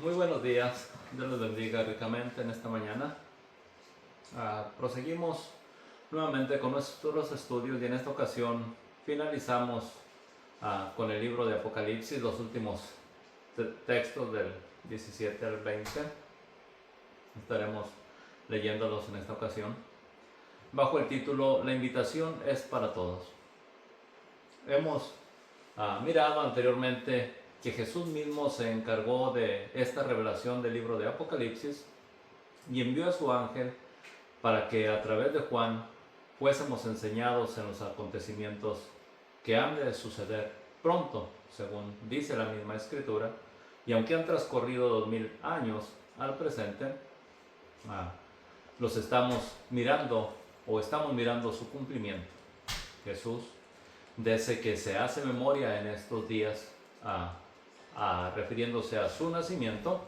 Muy buenos días, Dios les bendiga ricamente en esta mañana. Proseguimos nuevamente con nuestros estudios y en esta ocasión finalizamos con el libro de Apocalipsis, los últimos textos del 17 al 20. Estaremos leyéndolos en esta ocasión bajo el título La invitación es para todos. Hemos mirado anteriormente que Jesús mismo se encargó de esta revelación del libro de Apocalipsis y envió a su ángel para que a través de Juan fuésemos enseñados en los acontecimientos que han de suceder pronto, según dice la misma escritura, y aunque han transcurrido 2000 años al presente, los estamos mirando o estamos mirando su cumplimiento. Jesús, desde que se hace memoria en estos días, refiriéndose a su nacimiento,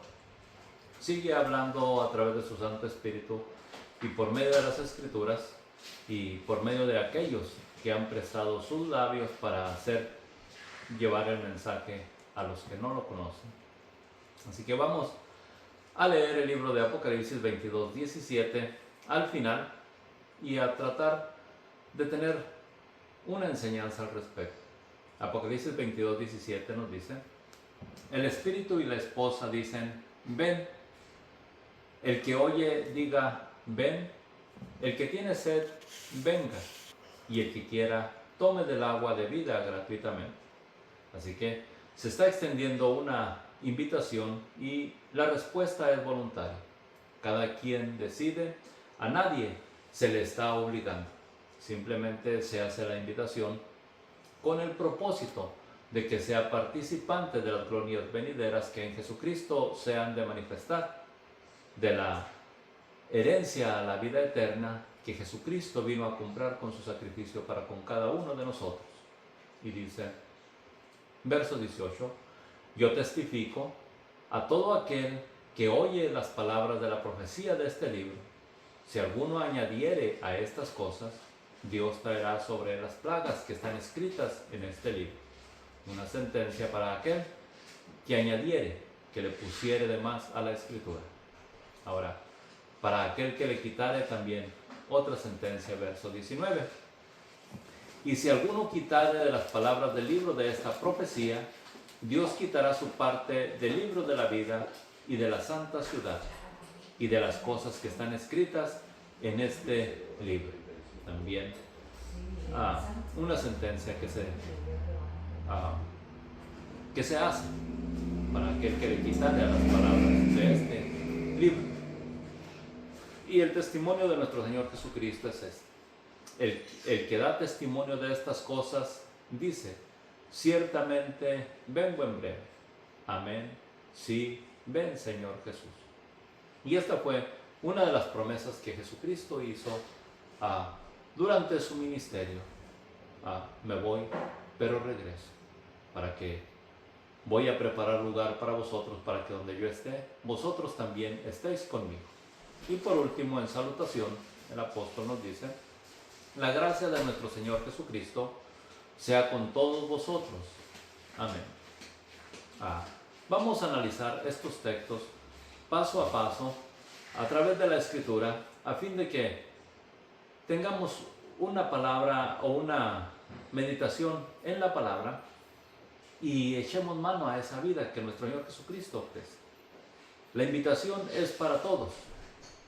sigue hablando a través de su Santo Espíritu y por medio de las Escrituras y por medio de aquellos que han prestado sus labios para llevar el mensaje a los que no lo conocen. Así que vamos a leer el libro de Apocalipsis 22, 17 al final y a tratar de tener una enseñanza al respecto. Apocalipsis 22, 17 nos dice: el espíritu y la esposa dicen, ven. El que oye diga, ven. El que tiene sed, venga. Y el que quiera, tome del agua de vida gratuitamente. Así que se está extendiendo una invitación y la respuesta es voluntaria. Cada quien decide, a nadie se le está obligando. Simplemente se hace la invitación con el propósito de que sea participante de las glorias venideras que en Jesucristo se han de manifestar, de la herencia a la vida eterna que Jesucristo vino a comprar con su sacrificio para con cada uno de nosotros. Y dice, verso 18, yo testifico a todo aquel que oye las palabras de la profecía de este libro. Si alguno añadiere a estas cosas, Dios traerá sobre él las plagas que están escritas en este libro. Una sentencia para aquel que añadiere, que le pusiere de más a la escritura. Ahora, para aquel que le quitare también otra sentencia, verso 19. Y si alguno quitare de las palabras del libro de esta profecía, Dios quitará su parte del libro de la vida y de la santa ciudad y de las cosas que están escritas en este libro. También una sentencia que se hace para aquel que le quitare a las palabras de este libro. Y el testimonio de nuestro Señor Jesucristo es este. El que da testimonio de estas cosas dice, ciertamente vengo en breve. Amén. Sí, ven Señor Jesús. Y esta fue una de las promesas que Jesucristo hizo durante su ministerio. Me voy, pero regreso, para que voy a preparar lugar para vosotros, para que donde yo esté, vosotros también estéis conmigo. Y por último, en salutación, el apóstol nos dice, la gracia de nuestro Señor Jesucristo sea con todos vosotros. Amén. Vamos a analizar estos textos paso a paso a través de la Escritura, a fin de que tengamos una palabra o una meditación en la palabra y echemos mano a esa vida que nuestro Señor Jesucristo ofrece. La invitación es para todos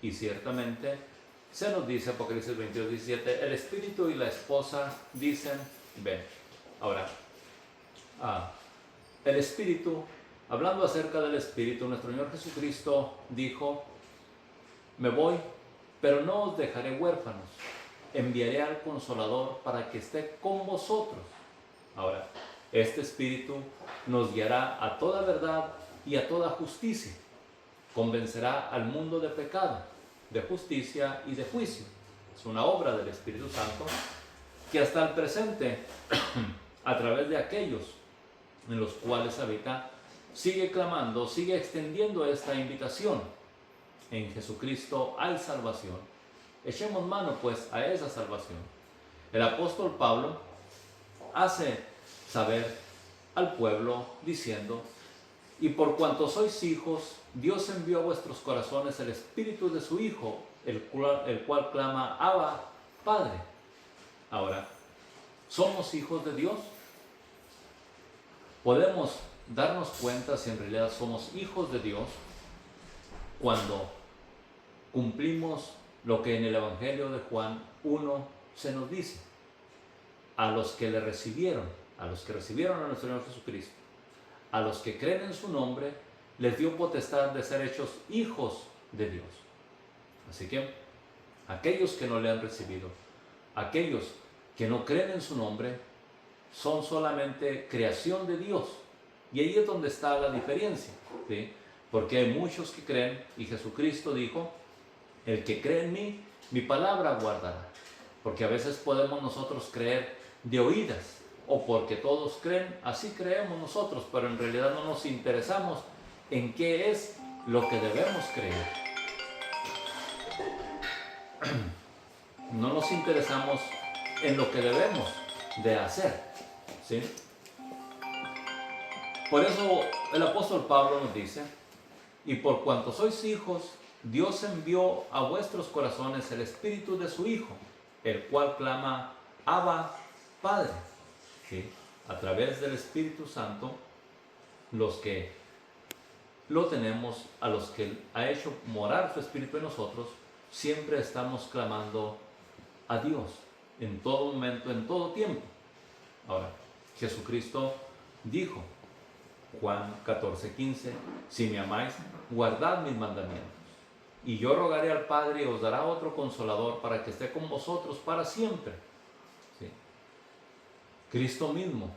y ciertamente se nos dice, Apocalipsis 22, 17, el espíritu y la esposa dicen, ven. Ahora, el espíritu, hablando acerca del espíritu, nuestro Señor Jesucristo dijo, me voy, pero no os dejaré huérfanos. Enviaré al Consolador para que esté con vosotros. Ahora, este Espíritu nos guiará a toda verdad y a toda justicia. Convencerá al mundo de pecado, de justicia y de juicio. Es una obra del Espíritu Santo que hasta el presente, a través de aquellos en los cuales habita, sigue clamando, sigue extendiendo esta invitación. En Jesucristo hay salvación. Echemos mano pues a esa salvación. El apóstol Pablo hace saber al pueblo diciendo, Y por cuanto sois hijos, Dios envió a vuestros corazones el espíritu de su Hijo, el cual clama, Abba, Padre. Ahora, ¿somos hijos de Dios? Podemos darnos cuenta si en realidad somos hijos de Dios cuando cumplimos lo que en el Evangelio de Juan 1 se nos dice. A los que le recibieron, a los que recibieron a nuestro Señor Jesucristo, a los que creen en su nombre, les dio potestad de ser hechos hijos de Dios. Así que aquellos que no le han recibido, aquellos que no creen en su nombre, son solamente creación de Dios. Y ahí es donde está la diferencia, ¿sí? Porque hay muchos que creen, y Jesucristo dijo, el que cree en mí, mi palabra guardará. Porque a veces podemos nosotros creer de oídas, o porque todos creen, así creemos nosotros, pero en realidad no nos interesamos en qué es lo que debemos creer. No nos interesamos en lo que debemos de hacer, ¿sí? Por eso el apóstol Pablo nos dice, y por cuanto sois hijos, Dios envió a vuestros corazones el espíritu de su Hijo, el cual clama, Abba, Padre. ¿Sí? A través del Espíritu Santo, los que lo tenemos, a los que ha hecho morar su espíritu en nosotros, siempre estamos clamando a Dios, en todo momento, en todo tiempo. Ahora, Jesucristo dijo, Juan 14:15, si me amáis, guardad mis mandamientos. Y yo rogaré al Padre y os dará otro consolador para que esté con vosotros para siempre. ¿Sí? Cristo mismo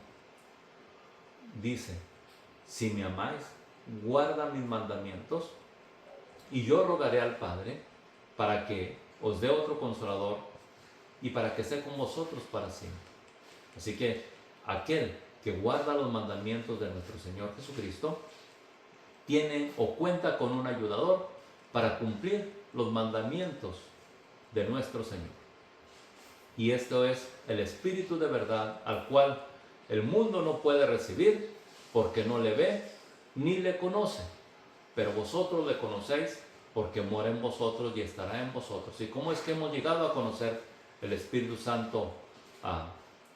dice, si me amáis, guarda mis mandamientos y yo rogaré al Padre para que os dé otro consolador y para que esté con vosotros para siempre. Así que aquel que guarda los mandamientos de nuestro Señor Jesucristo tiene o cuenta con un ayudador para cumplir los mandamientos de nuestro Señor. Y esto es el Espíritu de verdad al cual el mundo no puede recibir porque no le ve ni le conoce. Pero vosotros le conocéis porque mora en vosotros y estará en vosotros. ¿Y cómo es que hemos llegado a conocer el Espíritu Santo a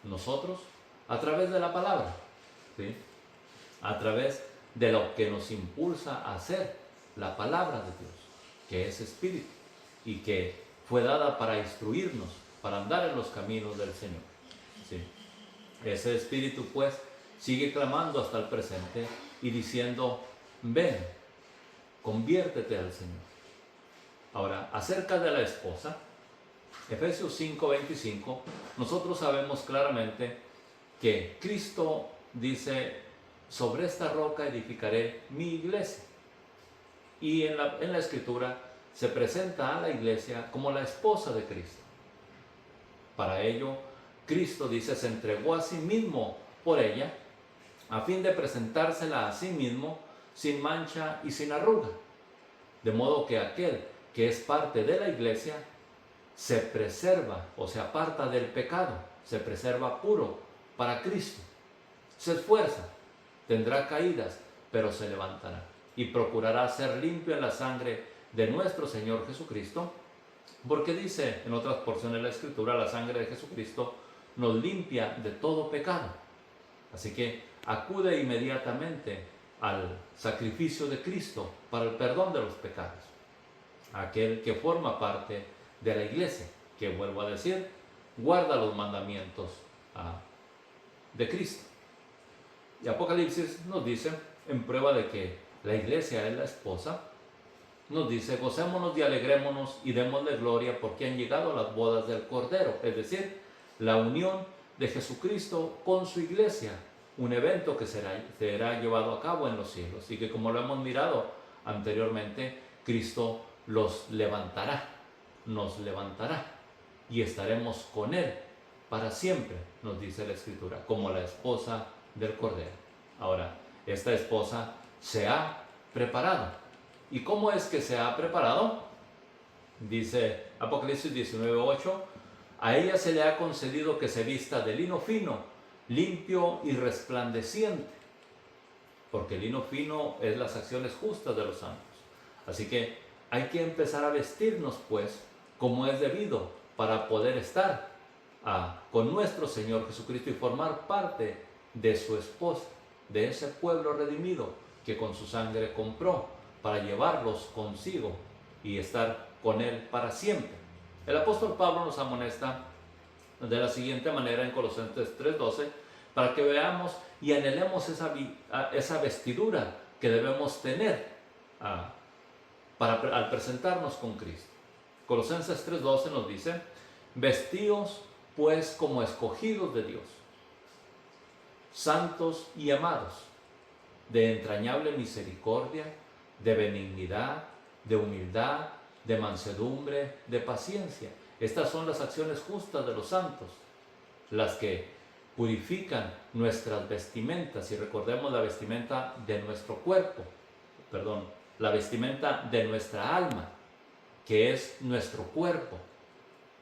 nosotros? A través de la palabra, ¿sí? A través de lo que nos impulsa a hacer la palabra de Dios, que es Espíritu y que fue dada para instruirnos, para andar en los caminos del Señor, ¿sí? Ese Espíritu pues sigue clamando hasta el presente y diciendo, ven, conviértete al Señor. Ahora, acerca de la esposa, Efesios 5:25, nosotros sabemos claramente que Cristo dice, sobre esta roca edificaré mi iglesia. Y en la Escritura se presenta a la iglesia como la esposa de Cristo. Para ello, Cristo dice, se entregó a sí mismo por ella, a fin de presentársela a sí mismo sin mancha y sin arruga. De modo que aquel que es parte de la iglesia se preserva o se aparta del pecado, se preserva puro para Cristo. Se esfuerza, tendrá caídas, pero se levantará y procurará ser limpio en la sangre de nuestro Señor Jesucristo, porque dice en otras porciones de la Escritura, la sangre de Jesucristo nos limpia de todo pecado. Así que acude inmediatamente al sacrificio de Cristo para el perdón de los pecados. Aquel que forma parte de la iglesia, que vuelvo a decir, guarda los mandamientos de Cristo. Y Apocalipsis nos dice, en prueba de que la iglesia es la esposa, nos dice, gocémonos y alegrémonos y démosle gloria porque han llegado las bodas del Cordero, es decir, la unión de Jesucristo con su iglesia, un evento que será llevado a cabo en los cielos y que, como lo hemos mirado anteriormente, Cristo los levantará, nos levantará y estaremos con Él para siempre, nos dice la Escritura, como la esposa del Cordero. Ahora, esta esposa se ha preparado. ¿Y cómo es que se ha preparado? Dice Apocalipsis 19:8, a ella se le ha concedido que se vista de lino fino, limpio y resplandeciente. porque el lino fino es las acciones justas de los santos. Así que hay que empezar a vestirnos, pues, como es debido, para poder estar con nuestro Señor Jesucristo y formar parte de su esposa, de ese pueblo redimido que con su sangre compró, para llevarlos consigo y estar con Él para siempre. El apóstol Pablo nos amonesta de la siguiente manera en Colosenses 3:12, para que veamos y anhelemos esa vestidura que debemos tener al presentarnos con Cristo. Colosenses 3:12 nos dice: vestíos pues como escogidos de Dios, santos y amados, de entrañable misericordia, de benignidad, de humildad, de mansedumbre, de paciencia. Estas son las acciones justas de los santos, las que purifican nuestras vestimentas. Y recordemos la vestimenta de nuestro cuerpo, la vestimenta de nuestra alma, que es nuestro cuerpo.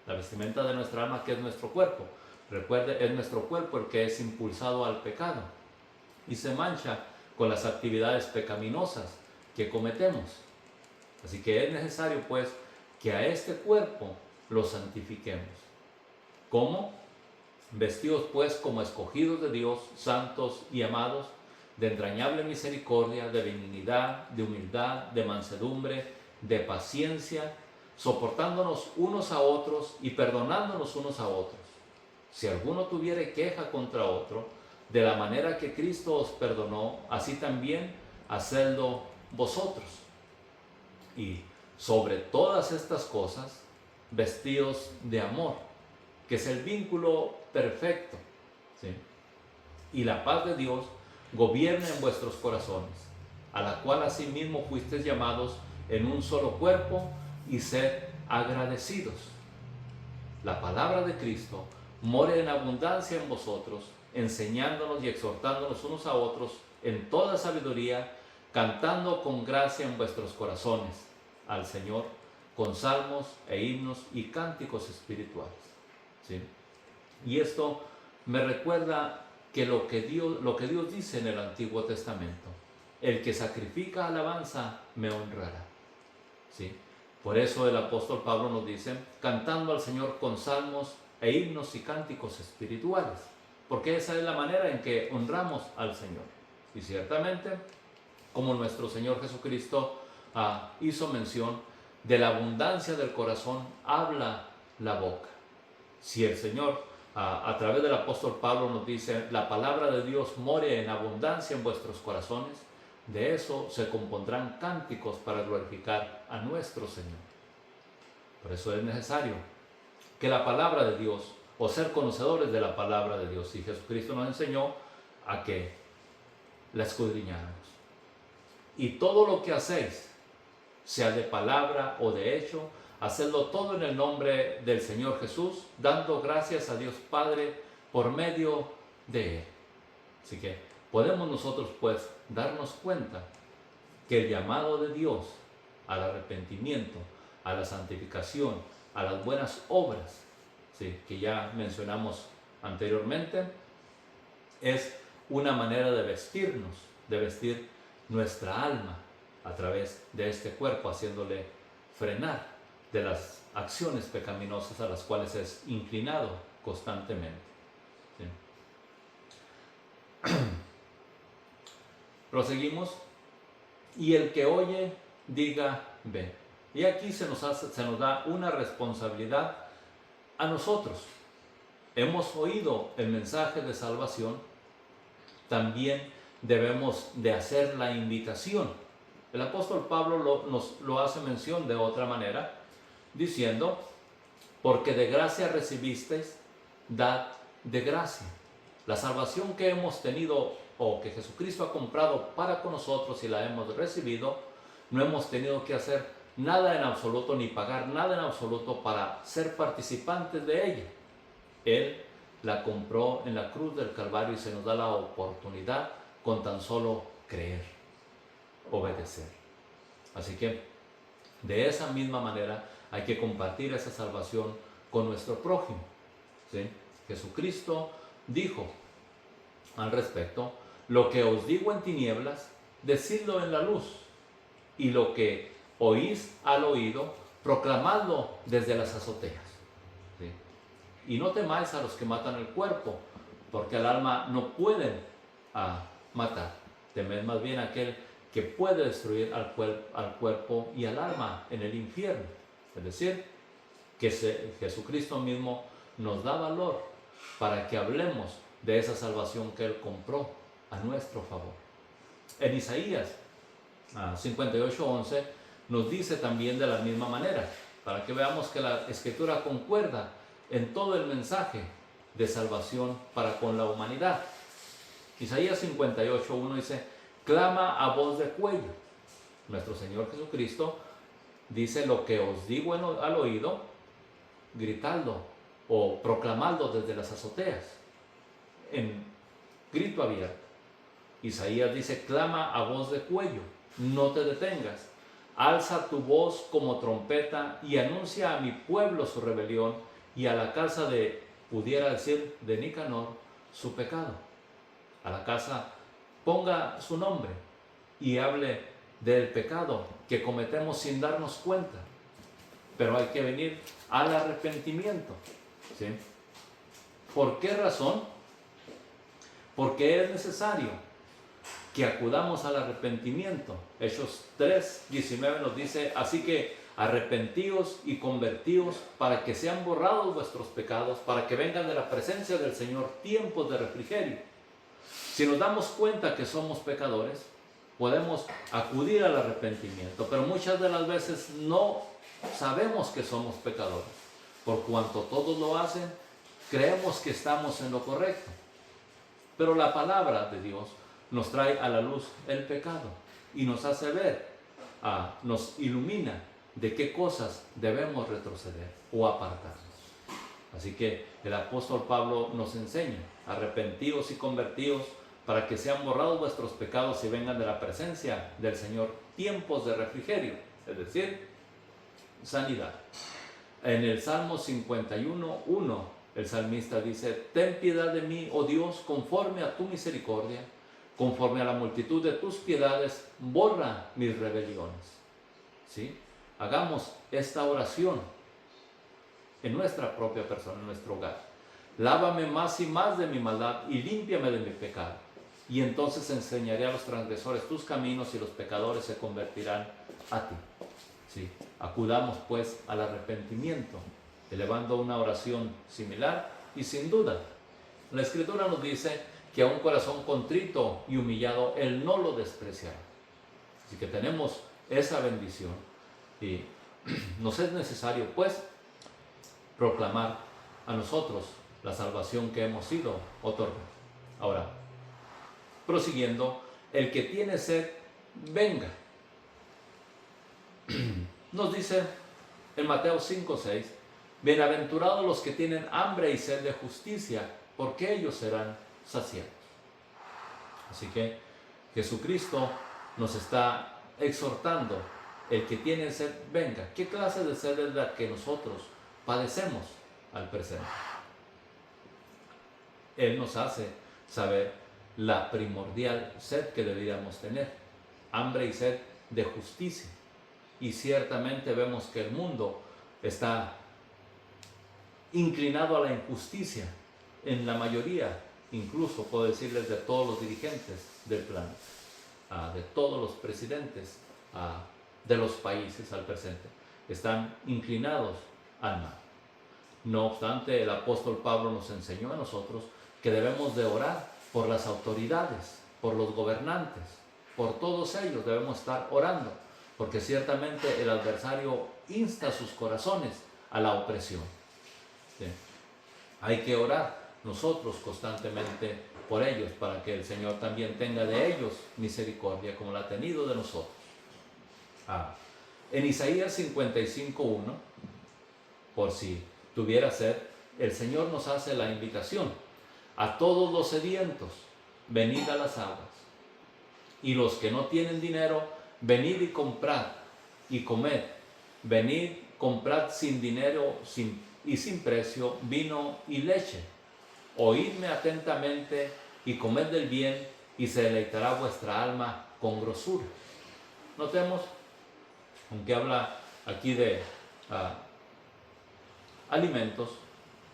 La vestimenta de nuestra alma, que es nuestro cuerpo. Recuerde, es nuestro cuerpo el que es impulsado al pecado y se mancha con las actividades pecaminosas que cometemos. Así que es necesario, pues, que a este cuerpo lo santifiquemos. ¿Cómo? Vestidos, pues, como escogidos de Dios, santos y amados, de entrañable misericordia, de benignidad, de humildad, de mansedumbre, de paciencia, soportándonos unos a otros y perdonándonos unos a otros. Si alguno tuviere queja contra otro, de la manera que Cristo os perdonó, así también hacedlo vosotros. Y sobre todas estas cosas, vestidos de amor, que es el vínculo perfecto, ¿sí? Y la paz de Dios gobierna en vuestros corazones, a la cual asimismo fuisteis llamados en un solo cuerpo, y sed agradecidos. La palabra de Cristo more en abundancia en vosotros, enseñándonos y exhortándonos unos a otros en toda sabiduría, cantando con gracia en vuestros corazones al Señor, con salmos e himnos y cánticos espirituales. ¿Sí? Y esto me recuerda que lo que Dios dice en el Antiguo Testamento: el que sacrifica alabanza me honrará. ¿Sí? Por eso el apóstol Pablo nos dice: cantando al Señor con salmos e himnos y cánticos espirituales, porque esa es la manera en que honramos al Señor. Y ciertamente, como nuestro Señor Jesucristo hizo mención, de la abundancia del corazón habla la boca. Si el Señor, a través del apóstol Pablo, nos dice: la palabra de Dios more en abundancia en vuestros corazones, de eso se compondrán cánticos para glorificar a nuestro Señor. Por eso es necesario que la palabra de Dios, o ser conocedores de la palabra de Dios, y Jesucristo nos enseñó a que la escudriñáramos. Y todo lo que hacéis, sea de palabra o de hecho, hacedlo todo en el nombre del Señor Jesús, dando gracias a Dios Padre por medio de Él. Así que podemos nosotros, pues, darnos cuenta que el llamado de Dios al arrepentimiento, a la santificación, a las buenas obras, ¿sí?, que ya mencionamos anteriormente, es una manera de vestirnos, de vestir nuestra alma a través de este cuerpo, haciéndole frenar de las acciones pecaminosas a las cuales es inclinado constantemente. ¿Sí? Proseguimos. Y el que oye, diga: ve. Y aquí se nos da una responsabilidad a nosotros. Hemos oído el mensaje de salvación, también debemos de hacer la invitación. El apóstol Pablo nos lo hace mención de otra manera, diciendo: porque de gracia recibisteis, dad de gracia. La salvación que hemos tenido, o que Jesucristo ha comprado para con nosotros y la hemos recibido, no hemos tenido que hacer nada en absoluto, ni pagar nada en absoluto para ser participantes de ella. Él la compró en la cruz del Calvario y se nos da la oportunidad con tan solo creer, obedecer. Así que de esa misma manera hay que compartir esa salvación con nuestro prójimo. ¿Sí? Jesucristo dijo al respecto: lo que os digo en tinieblas, decidlo en la luz, y lo que oís al oído, proclamadlo desde las azoteas. ¿Sí? Y no temáis a los que matan el cuerpo, porque al alma no pueden matar. Temed más bien a aquel que puede destruir al cuerpo y al alma en el infierno. Es decir, que Jesucristo mismo nos da valor para que hablemos de esa salvación que Él compró a nuestro favor. En Isaías 58:11 nos dice también de la misma manera, para que veamos que la Escritura concuerda en todo el mensaje de salvación para con la humanidad. Isaías 58:1 dice: clama a voz de cuello. Nuestro Señor Jesucristo dice: lo que os digo al oído, gritadlo o proclamadlo desde las azoteas, en grito abierto. Isaías dice: clama a voz de cuello, no te detengas, alza tu voz como trompeta y anuncia a mi pueblo su rebelión y a la casa pudiera decir, de Nicanor, su pecado. A la casa ponga su nombre y hable del pecado que cometemos sin darnos cuenta. Pero hay que venir al arrepentimiento. ¿Sí? ¿Por qué razón? Porque es necesario que acudamos al arrepentimiento. Hechos 3:19 nos dice: así que arrepentíos y convertíos para que sean borrados vuestros pecados, para que vengan de la presencia del Señor tiempos de refrigerio. Si nos damos cuenta que somos pecadores, podemos acudir al arrepentimiento, pero muchas de las veces no sabemos que somos pecadores. Por cuanto todos lo hacen, creemos que estamos en lo correcto. Pero la palabra de Dios nos trae a la luz el pecado y nos hace ver, nos ilumina de qué cosas debemos retroceder o apartarnos. Así que el apóstol Pablo nos enseña: arrepentíos y convertíos para que sean borrados vuestros pecados y vengan de la presencia del Señor tiempos de refrigerio, es decir, sanidad. En el Salmo 51:1, el salmista dice: ten piedad de mí, oh Dios, conforme a tu misericordia, conforme a la multitud de tus piedades, borra mis rebeliones. ¿Sí? Hagamos esta oración en nuestra propia persona, en nuestro hogar. Lávame más y más de mi maldad y límpiame de mi pecado. Y entonces enseñaré a los transgresores tus caminos y los pecadores se convertirán a ti. ¿Sí? Acudamos pues al arrepentimiento, elevando una oración similar, y sin duda, la Escritura nos dice que a un corazón contrito y humillado Él no lo despreciará. Así que tenemos esa bendición y nos es necesario pues proclamar a nosotros la salvación que hemos sido otorgados. Ahora, prosiguiendo, el que tiene sed, venga. Nos dice en Mateo 5:6: bienaventurados los que tienen hambre y sed de justicia, porque ellos serán saciados. Así que Jesucristo nos está exhortando: el que tiene sed, venga. ¿Qué clase de sed es la que nosotros padecemos al presente? Él nos hace saber la primordial sed que deberíamos tener: hambre y sed de justicia. Y ciertamente vemos que el mundo está inclinado a la injusticia en la mayoría, incluso puedo decirles de todos los dirigentes del planeta, de todos los presidentes de los países al presente, están inclinados al mal. No obstante, el apóstol Pablo nos enseñó a nosotros que debemos de orar por las autoridades, por los gobernantes, por todos ellos debemos estar orando, porque ciertamente el adversario insta sus corazones a la opresión. ¿Sí? Hay que orar nosotros constantemente por ellos, para que el Señor también tenga de ellos misericordia, como la ha tenido de nosotros. En Isaías 55:1, por si tuviera sed, el Señor nos hace la invitación: a todos los sedientos, venid a las aguas, y los que no tienen dinero, venid y comprad y comed. Venid, comprad sin dinero y sin precio vino y leche. Oídme atentamente y comed del bien, y se deleitará vuestra alma con grosura. Notemos, aunque habla aquí de alimentos,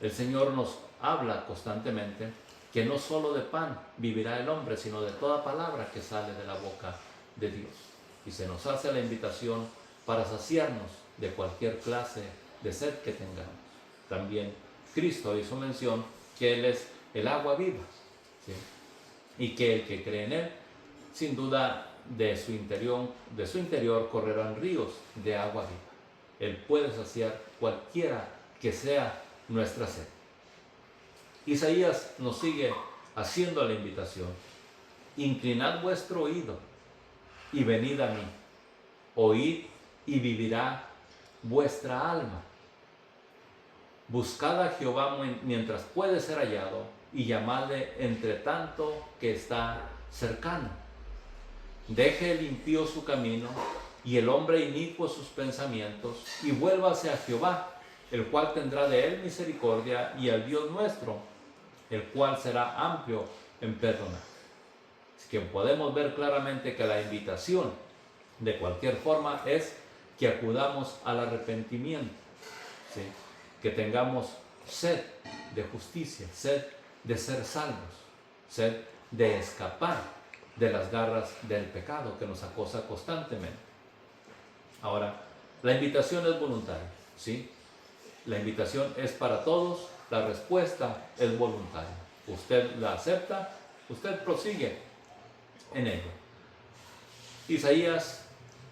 el Señor nos habla constantemente que no solo de pan vivirá el hombre, sino de toda palabra que sale de la boca de Dios. Y se nos hace la invitación para saciarnos de cualquier clase de sed que tengamos. También Cristo hizo mención que Él es el agua viva, ¿sí? Y que el que cree en Él, sin duda de su interior correrán ríos de agua viva. Él puede saciar cualquiera que sea nuestra sed. Isaías nos sigue haciendo la invitación: inclinad vuestro oído y venid a mí, oíd y vivirá vuestra alma. Buscad a Jehová mientras puede ser hallado, y llamadle entre tanto que está cercano. Deje el impío su camino, y el hombre inicuo sus pensamientos, y vuélvase a Jehová, el cual tendrá de él misericordia, y al Dios nuestro, el cual será amplio en perdonar. Así que podemos ver claramente que la invitación, de cualquier forma, es que acudamos al arrepentimiento, ¿sí? Que tengamos sed de justicia, sed de ser salvos, sed de escapar de las garras del pecado que nos acosa constantemente. Ahora, la invitación es voluntaria, ¿sí? La invitación es para todos, la respuesta es voluntaria. Usted la acepta, usted prosigue en ello. Isaías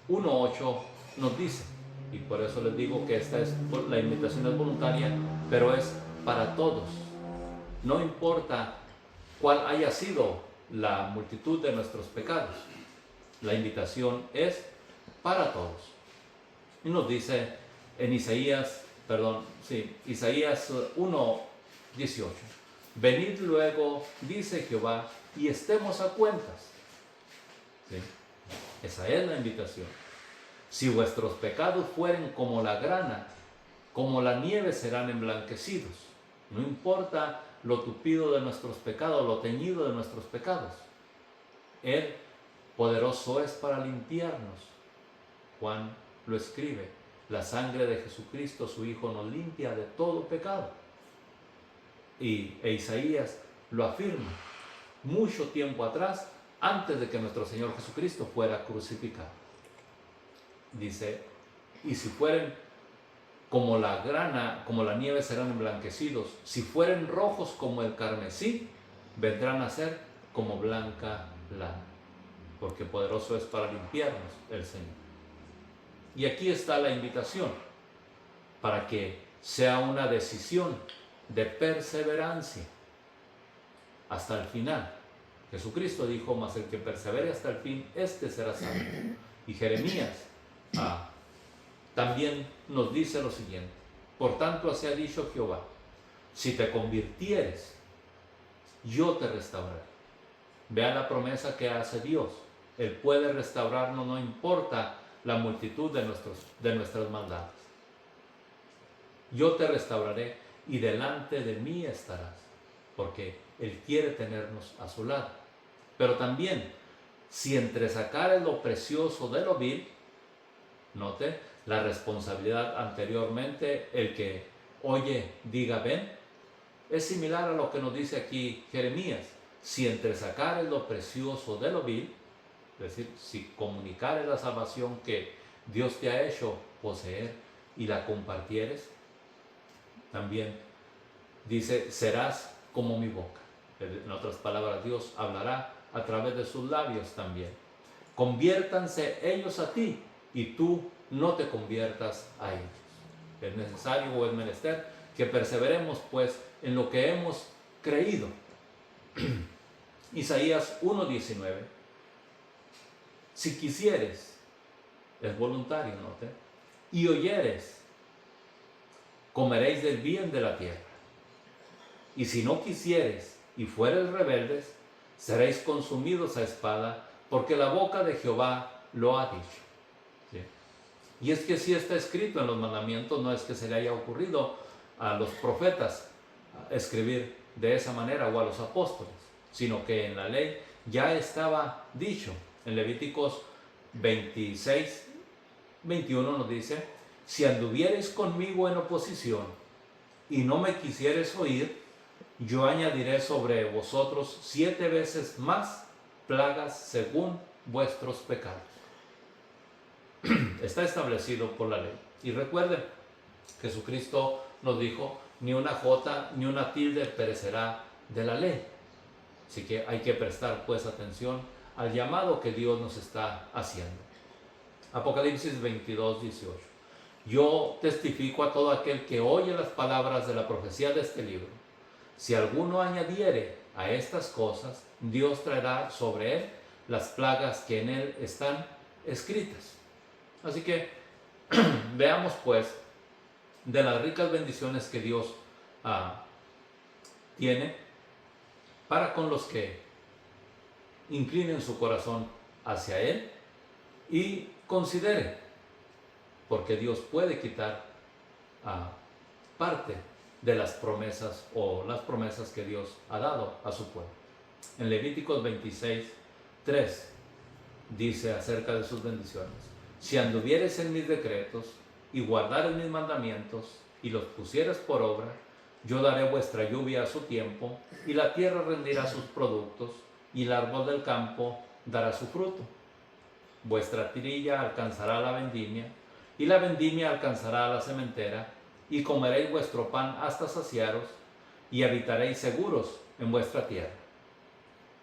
1:8 nos dice, y por eso les digo que la invitación es voluntaria, pero es para todos. No importa cuál haya sido la multitud de nuestros pecados, la invitación es para todos. Y nos dice en Isaías 1:18, venid luego, dice Jehová, y estemos a cuentas. ¿Sí? Esa es la invitación. Si vuestros pecados fueren como la grana, como la nieve serán emblanquecidos. No importa lo tupido de nuestros pecados, lo teñido de nuestros pecados. Él poderoso es para limpiarnos. Juan lo escribe: la sangre de Jesucristo, su Hijo, nos limpia de todo pecado. E Isaías lo afirma mucho tiempo atrás, antes de que nuestro Señor Jesucristo fuera crucificado. Dice, y si fueren como la grana, como la nieve serán emblanquecidos, si fueren rojos como el carmesí, vendrán a ser como blanca lana, porque poderoso es para limpiarnos el Señor. Y aquí está la invitación, para que sea una decisión de perseverancia hasta el final. Jesucristo dijo, mas el que persevere hasta el fin, este será salvo. Y Jeremías también nos dice lo siguiente: por tanto así ha dicho Jehová, si te convirtieres, yo te restauraré. Vean la promesa que hace Dios. Él puede restaurarnos, no importa la multitud de nuestras maldades. Yo te restauraré y delante de mí estarás, porque Él quiere tenernos a su lado. Pero también, si entresacares lo precioso de lo vil, note la responsabilidad anteriormente, el que oye diga ven, es similar a lo que nos dice aquí Jeremías: si entresacares lo precioso de lo vil, es decir, si comunicares la salvación que Dios te ha hecho poseer y la compartieres, también dice, serás como mi boca. En otras palabras, Dios hablará a través de sus labios también. Conviértanse ellos a ti y tú no te conviertas a ellos. Es necesario o es menester que perseveremos pues en lo que hemos creído. Isaías 1:19. Si quisieres, es voluntario, note, y oyeres, comeréis del bien de la tierra. Y si no quisieres y fueres rebeldes, seréis consumidos a espada, porque la boca de Jehová lo ha dicho. ¿Sí? Y es que si está escrito en los mandamientos, no es que se le haya ocurrido a los profetas escribir de esa manera o a los apóstoles, sino que en la ley ya estaba dicho. En Levíticos 26, 21 nos dice: si anduviereis conmigo en oposición y no me quisiereis oír, yo añadiré sobre vosotros 7 veces más plagas según vuestros pecados. Está establecido por la ley. Y recuerden, Jesucristo nos dijo: ni una jota ni una tilde perecerá de la ley. Así que hay que prestar pues atención al llamado que Dios nos está haciendo. Apocalipsis 22, 18. Yo testifico a todo aquel que oye las palabras de la profecía de este libro. Si alguno añadiere a estas cosas, Dios traerá sobre él las plagas que en él están escritas. Así que veamos pues de las ricas bendiciones que Dios tiene para con los que inclinen su corazón hacia Él y considere, porque Dios puede quitar parte de las promesas o las promesas que Dios ha dado a su pueblo. En Levíticos 26, 3 dice acerca de sus bendiciones: si anduvieres en mis decretos y guardares mis mandamientos y los pusieres por obra, yo daré vuestra lluvia a su tiempo, y la tierra rendirá sus productos, y el árbol del campo dará su fruto. Vuestra trilla alcanzará la vendimia, y la vendimia alcanzará la sementera, y comeréis vuestro pan hasta saciaros, y habitaréis seguros en vuestra tierra.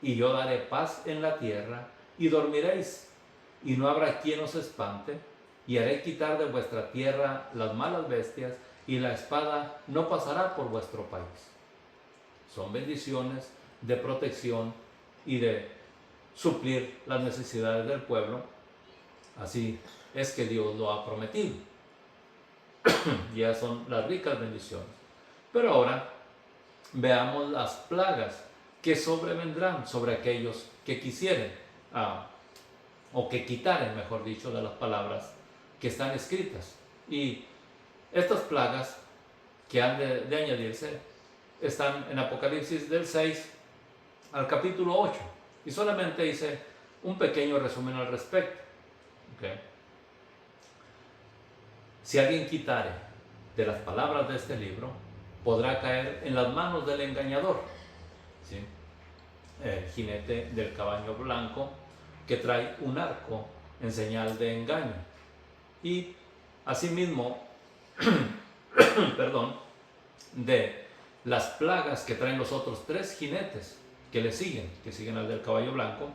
Y yo daré paz en la tierra, y dormiréis, y no habrá quien os espante, y haré quitar de vuestra tierra las malas bestias, y la espada no pasará por vuestro país. Son bendiciones de protección y de suplir las necesidades del pueblo. Así es que Dios lo ha prometido. Ya son las ricas bendiciones. Pero ahora veamos las plagas que sobrevendrán sobre aquellos que quisieren, o que quitaren, mejor dicho, de las palabras que están escritas. Y estas plagas que han de añadirse están en Apocalipsis del 6 al capítulo 8. Y solamente hice un pequeño resumen al respecto. ¿Okay? Si alguien quitare de las palabras de este libro, podrá caer en las manos del engañador, ¿sí? El jinete del caballo blanco, que trae un arco en señal de engaño. Y asimismo, perdón, de las plagas que traen los otros 3 jinetes que le siguen, que siguen al del caballo blanco,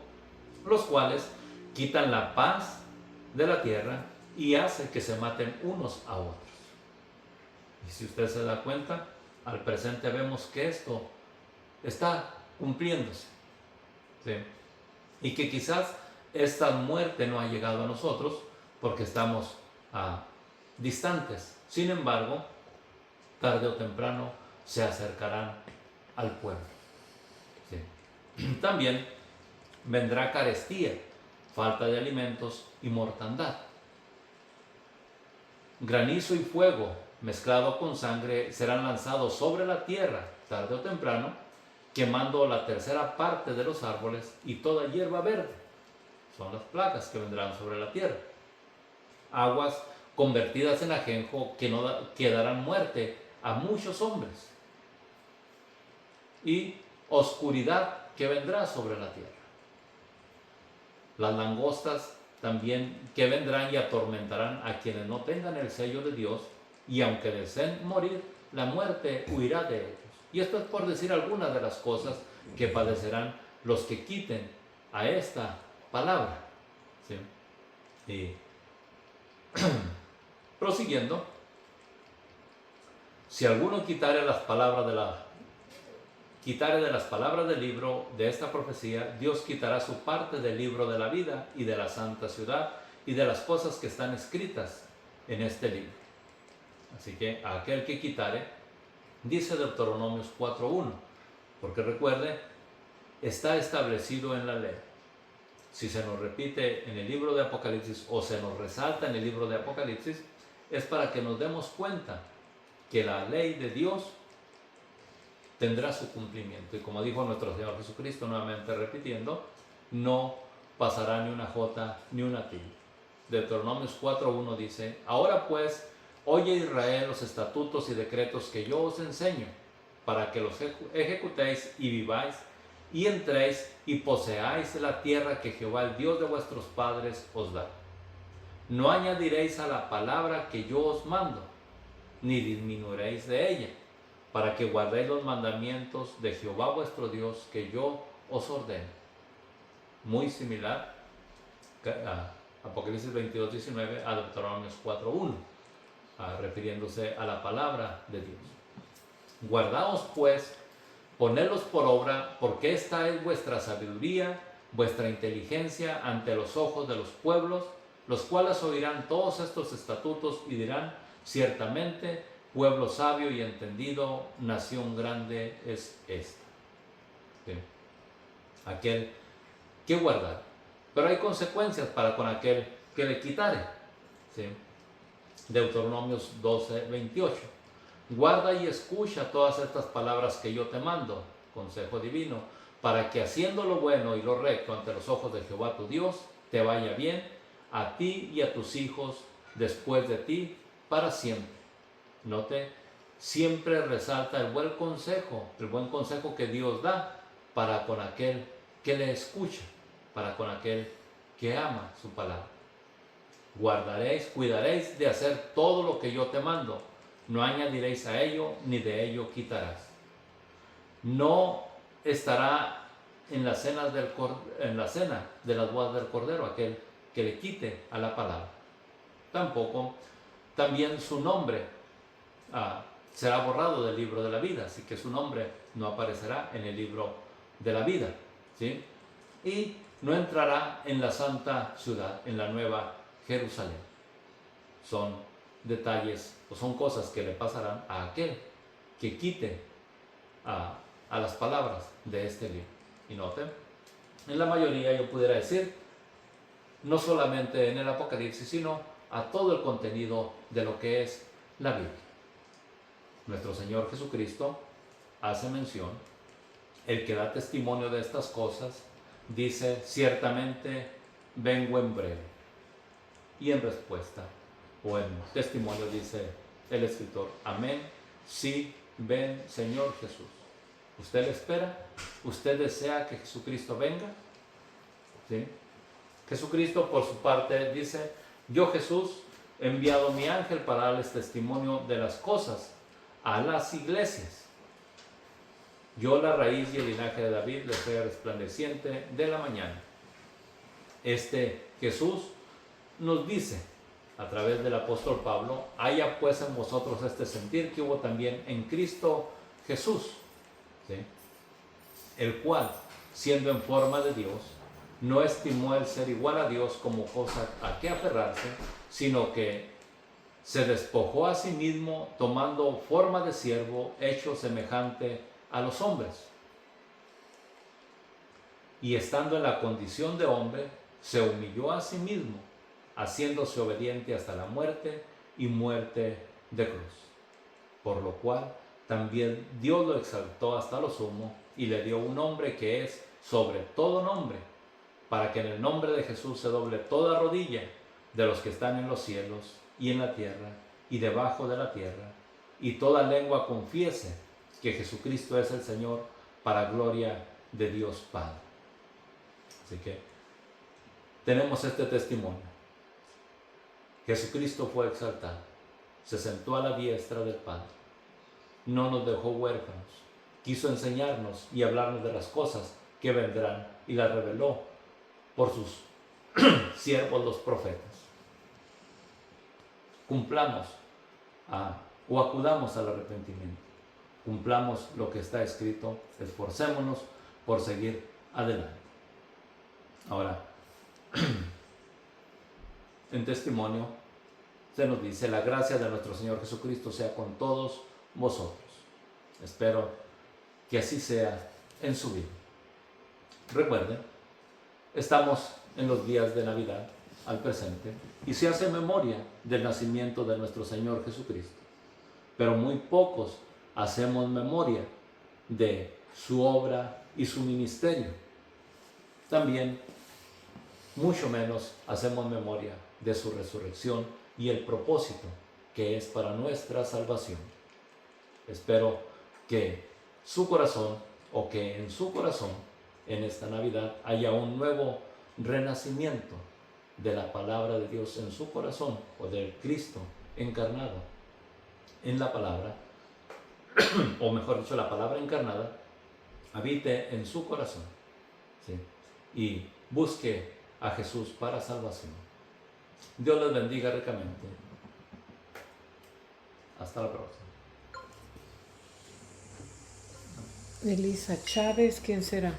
los cuales quitan la paz de la tierra y hacen que se maten unos a otros. Y si usted se da cuenta, al presente vemos que esto está cumpliéndose, ¿sí? Y que quizás esta muerte no ha llegado a nosotros porque estamos distantes. Sin embargo, tarde o temprano se acercarán al pueblo, ¿sí? También vendrá carestía, falta de alimentos y mortandad. Granizo y fuego mezclado con sangre serán lanzados sobre la tierra tarde o temprano, quemando la tercera parte de los árboles y toda hierba verde. Son las plagas que vendrán sobre la tierra. Aguas convertidas en ajenjo que darán muerte a muchos hombres. Y oscuridad que vendrá sobre la tierra. Las langostas también que vendrán y atormentarán a quienes no tengan el sello de Dios, y aunque deseen morir, la muerte huirá de ellos. Y esto es por decir algunas de las cosas que padecerán los que quiten a esta palabra, ¿sí? Y prosiguiendo, si alguno quitare de las palabras del libro de esta profecía, Dios quitará su parte del libro de la vida y de la santa ciudad y de las cosas que están escritas en este libro. Así que a aquel que quitare, dice Deuteronomios 4:1, porque recuerde, está establecido en la ley. Si se nos repite en el libro de Apocalipsis o se nos resalta en el libro de Apocalipsis, es para que nos demos cuenta que la ley de Dios tendrá su cumplimiento. Y como dijo nuestro Señor Jesucristo, nuevamente repitiendo, no pasará ni una jota ni una tilde. Deuteronomios 4:1 dice: ahora pues, oye Israel los estatutos y decretos que yo os enseño, para que los ejecutéis y viváis, y entréis y poseáis la tierra que Jehová, el Dios de vuestros padres, os da. No añadiréis a la palabra que yo os mando, ni disminuiréis de ella, para que guardéis los mandamientos de Jehová vuestro Dios que yo os ordeno. Muy similar a Apocalipsis 22:19, a Deuteronomios 4:1, refiriéndose a la palabra de Dios. Guardaos pues, ponedlos por obra, porque esta es vuestra sabiduría, vuestra inteligencia ante los ojos de los pueblos, los cuales oirán todos estos estatutos y dirán: ciertamente, pueblo sabio y entendido, nación grande es esta. ¿Sí? Aquel que guardar. Pero hay consecuencias para con aquel que le quitare. ¿Sí? Deuteronomios 12:28. Guarda y escucha todas estas palabras que yo te mando, consejo divino, para que haciendo lo bueno y lo recto ante los ojos de Jehová tu Dios, te vaya bien a ti y a tus hijos después de ti para siempre. Note, siempre resalta el buen consejo que Dios da para con aquel que le escucha, para con aquel que ama su palabra. Guardaréis, cuidaréis de hacer todo lo que yo te mando. No añadiréis a ello, ni de ello quitarás. No estará en la cena de las bodas del Cordero aquel que le quite a la palabra. Tampoco, también su nombre será borrado del libro de la vida, así que su nombre no aparecerá en el libro de la vida, ¿sí? Y no entrará en la santa ciudad, en la nueva Jerusalén. Son detalles o son cosas que le pasarán a aquel que quite a las palabras de este libro. Y noten, en la mayoría yo pudiera decir, no solamente en el Apocalipsis, sino a todo el contenido de lo que es la Biblia. Nuestro Señor Jesucristo hace mención, el que da testimonio de estas cosas, dice: ciertamente vengo en breve. Y en respuesta o en testimonio dice el escritor: amén, sí, ven Señor Jesús. ¿Usted le espera? ¿Usted desea que Jesucristo venga? ¿Sí? Jesucristo por su parte dice: yo Jesús he enviado mi ángel para darles testimonio de las cosas a las iglesias. Yo, la raíz y el linaje de David, la estrella resplandeciente de la mañana. Este Jesús nos dice a través del apóstol Pablo: haya pues en vosotros este sentir que hubo también en Cristo Jesús, ¿sí? El cual, siendo en forma de Dios, no estimó el ser igual a Dios como cosa a que aferrarse, sino que se despojó a sí mismo, tomando forma de siervo, hecho semejante a los hombres. Y estando en la condición de hombre, se humilló a sí mismo, haciéndose obediente hasta la muerte y muerte de cruz. Por lo cual también Dios lo exaltó hasta lo sumo y le dio un nombre que es sobre todo nombre, para que en el nombre de Jesús se doble toda rodilla de los que están en los cielos y en la tierra y debajo de la tierra, y toda lengua confiese que Jesucristo es el Señor, para gloria de Dios Padre. Así que tenemos este testimonio. Jesucristo fue exaltado, se sentó a la diestra del Padre, no nos dejó huérfanos, quiso enseñarnos y hablarnos de las cosas que vendrán y las reveló por sus siervos los profetas. Cumplamos o acudamos al arrepentimiento, cumplamos lo que está escrito, esforcémonos por seguir adelante. Ahora, en testimonio se nos dice: la gracia de nuestro Señor Jesucristo sea con todos vosotros. Espero que así sea en su vida. Recuerden, estamos en los días de Navidad al presente y se hace memoria del nacimiento de nuestro Señor Jesucristo, pero muy pocos hacemos memoria de su obra y su ministerio. también mucho menos hacemos memoria de su resurrección y el propósito que es para nuestra salvación. Espero que su corazón, o que en su corazón, en esta Navidad, haya un nuevo renacimiento de la palabra de Dios en su corazón, o del Cristo encarnado en la palabra, o mejor dicho, la palabra encarnada, habite en su corazón, ¿sí? Y busque a Jesús para salvación. Dios les bendiga ricamente. Hasta la próxima. Elisa Chávez, ¿quién será?